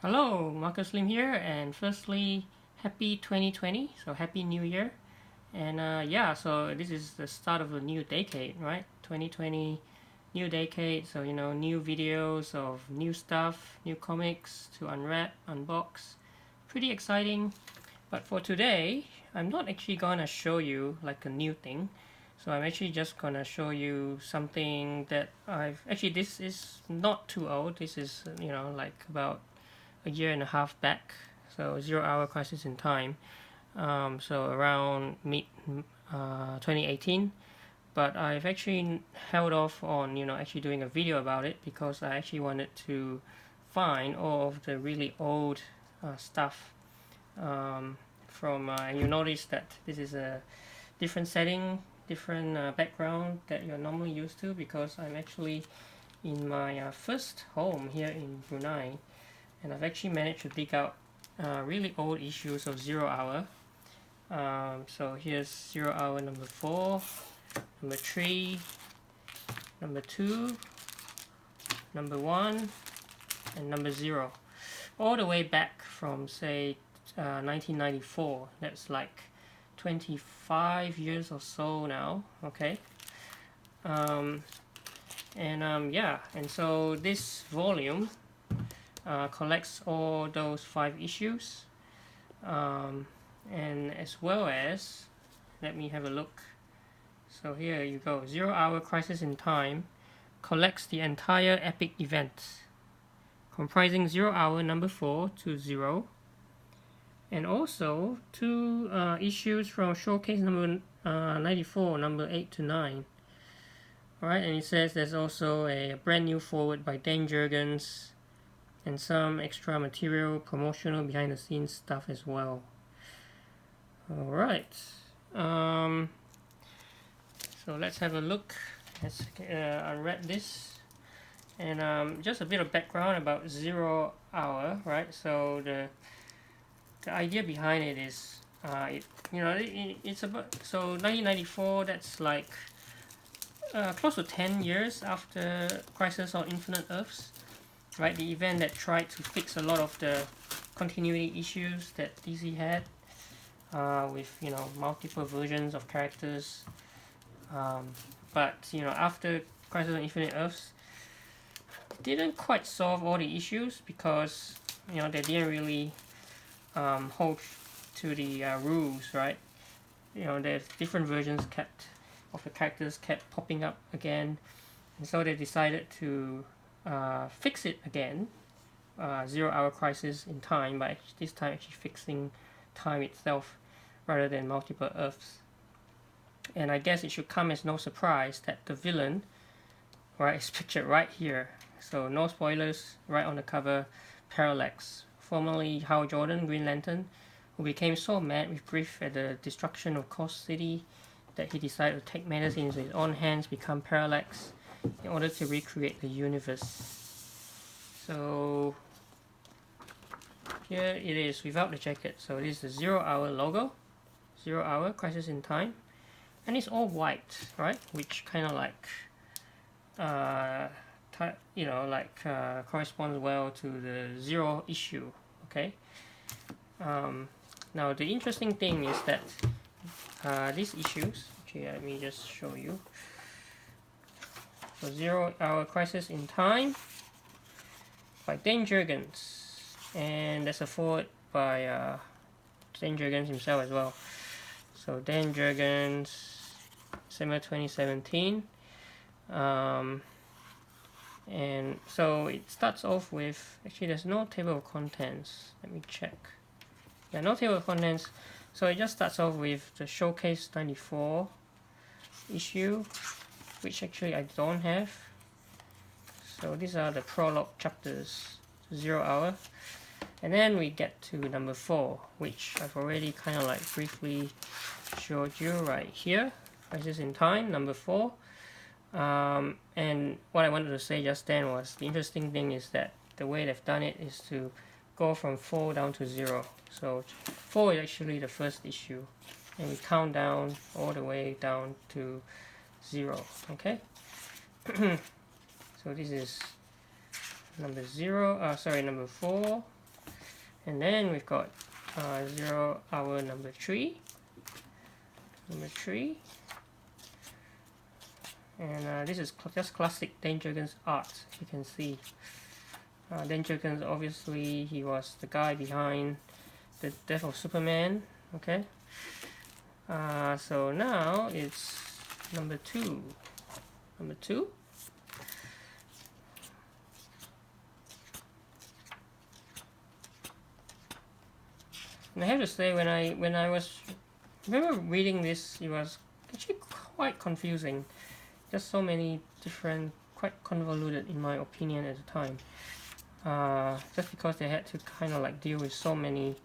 Hello, Marcus Lim here, and firstly, happy 2020, so happy new year. And yeah, so this is the start of a new decade, right? 2020, new decade, so new videos of new stuff, new comics to unwrap, unbox. Pretty exciting. But for today, I'm not actually gonna show you like a new thing. So I'm actually just gonna show you something that I've actually, this is not too old. This is like about a year and a half back. So 0 Hour Crisis in Time. So around mid 2018. But I've actually held off on actually doing a video about it because I actually wanted to find all of the really old stuff from and you notice that this is a different setting, different background that you're normally used to, because I'm actually in my first home here in Brunei, and I've actually managed to dig out really old issues of 0 Hour. So here's 0 Hour number 4, number 3, number 2, number 1, and number 0. All the way back from, say, 1994. That's like 25 years or so now, okay? Yeah, and so this volume collects all those 5 issues, and as well as, let me have a look. So here you go. 0 Hour Crisis in Time collects the entire epic event, comprising 0 Hour number 4 to 0, and also 2 issues from Showcase number 94, number 8 to 9. Alright, and it says there's also a brand new forward by Dan Jurgens, and some extra material, promotional behind the scenes stuff as well. Alright, so let's have a look. Let's unwrap this. And just a bit of background about 0 Hour, right? So the idea behind it is, it's about, so 1994, that's like close to 10 years after Crisis on Infinite Earths, right? The event that tried to fix a lot of the continuity issues that DC had with multiple versions of characters, but after Crisis on Infinite Earths, it didn't quite solve all the issues because they didn't really hold to the rules, right? There's different versions of the characters kept popping up again, and so they decided to fix it again. 0 Hour Crisis in Time, by this time actually fixing time itself rather than multiple Earths. And I guess it should come as no surprise that the villain, right, is pictured right here. So no spoilers, right on the cover, Parallax, formerly Hal Jordan, Green Lantern, who became so mad with grief at the destruction of Coast City that he decided to take matters into his own hands, become Parallax, in order to recreate the universe. So here it is without the jacket. So this is the 0 Hour logo, 0 Hour Crisis in Time, and it's all white, right? Which kind of like corresponds well to the 0 issue. Okay. Now the interesting thing is that these issues, okay, let me just show you. So 0 Hour Crisis in Time by Dan Jurgens, and there's a forward by Dan Jurgens himself as well. So Dan Jurgens, December 2017. And so it starts off with, actually there's no table of contents, let me check. Yeah, no table of contents. So it just starts off with the Showcase 94 issue, which actually I don't have. So these are the prologue chapters, 0 Hour. And then we get to number 4, which I've already kind of like briefly showed you right here. Crisis in Time, number 4. And what I wanted to say just then was, the interesting thing is that the way they've done it is to go from 4 down to 0. So 4 is actually the first issue, and we count down all the way down to 0. Okay. So this is number 4, And then we've got 0 hour number 3. And this is just classic Jurgens art, you can see. Jurgens, obviously, he was the guy behind the Death of Superman. Okay. So now it's number 2. Number 2. And I have to say, when I remember reading this, it was actually quite confusing. Just so many different, quite convoluted in my opinion at the time. Just because they had to kind of like deal with so many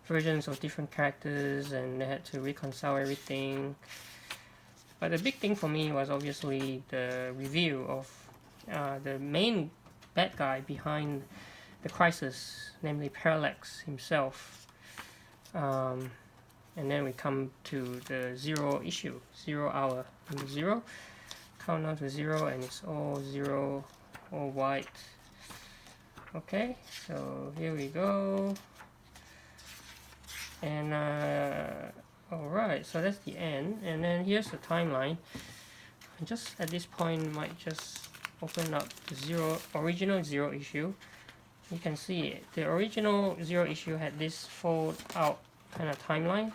versions of different characters, and they had to reconcile everything. But the big thing for me was obviously the review of the main bad guy behind the crisis, namely Parallax himself. And then we come to the 0 issue, 0 hour, number 0. Countdown to 0, and it's all 0, all white. Okay, so here we go. And alright, so that's the end. And then here's the timeline. And just at this point, might just open up the original 0 issue. You can see the original 0 issue had this fold out kind of timeline.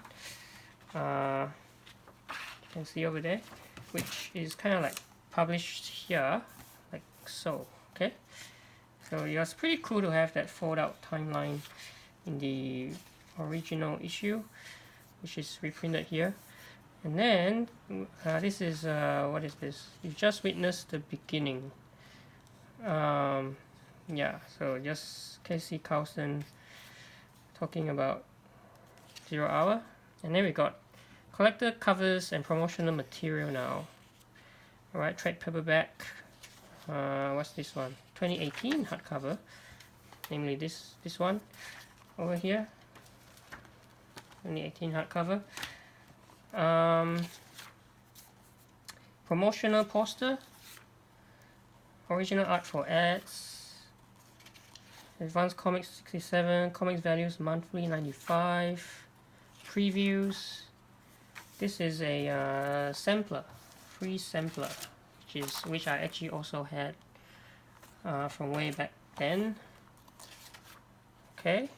You can see over there, which is kind of like published here, like so. Okay, so it was pretty cool to have that fold out timeline in the original issue, which is reprinted here. And then this is what is this? You just witnessed the beginning. Yeah, so just Casey Carlson talking about 0 hour. And then we got collector covers and promotional material now. Alright, trade paperback. What's this one? 2018 hardcover. Namely this one over here. 2018 hardcover. Promotional poster. Original art for ads. Advanced Comics 67. Comics Values Monthly 95. Previews. This is a sampler, free sampler, which I actually also had from way back then. Okay,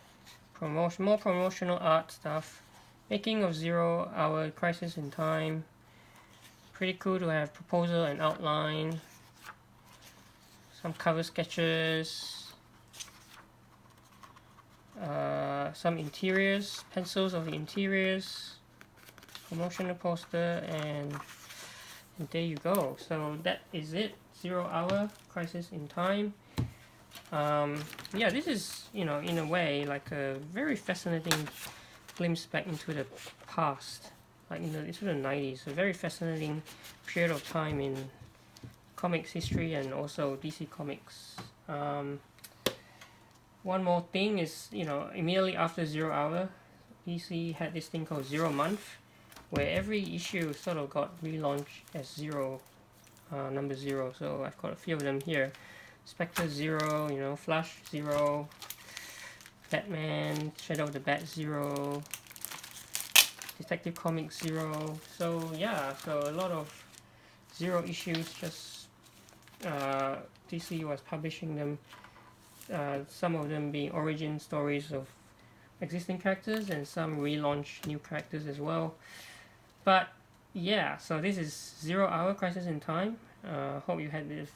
more promotional art stuff. Making of 0 hour, Crisis in Time. Pretty cool to have proposal and outline. Some cover sketches. Some interiors, pencils of the interiors, promotional poster, and there you go. So that is it. 0 hour, Crisis in Time. Yeah, this is, you know, in a way like a very fascinating glimpse back into the past, like into the 90s. A very fascinating period of time in comics history and also DC Comics. One more thing is, you know, immediately after 0 hour, DC had this thing called 0 month, where every issue sort of got relaunched as 0, number 0. So I've got a few of them here. Spectre 0, you know, Flash 0, Batman, Shadow of the Bat 0, Detective Comics 0. So yeah, so a lot of 0 issues, just DC was publishing them. Some of them being origin stories of existing characters, and some relaunch new characters as well. But yeah, so this is 0 hour, Crisis in Time. Hope you had this.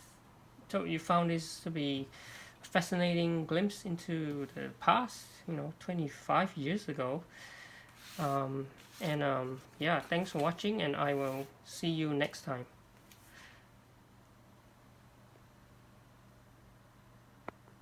You found this to be a fascinating glimpse into the past. 25 years ago. Yeah, thanks for watching, and I will see you next time.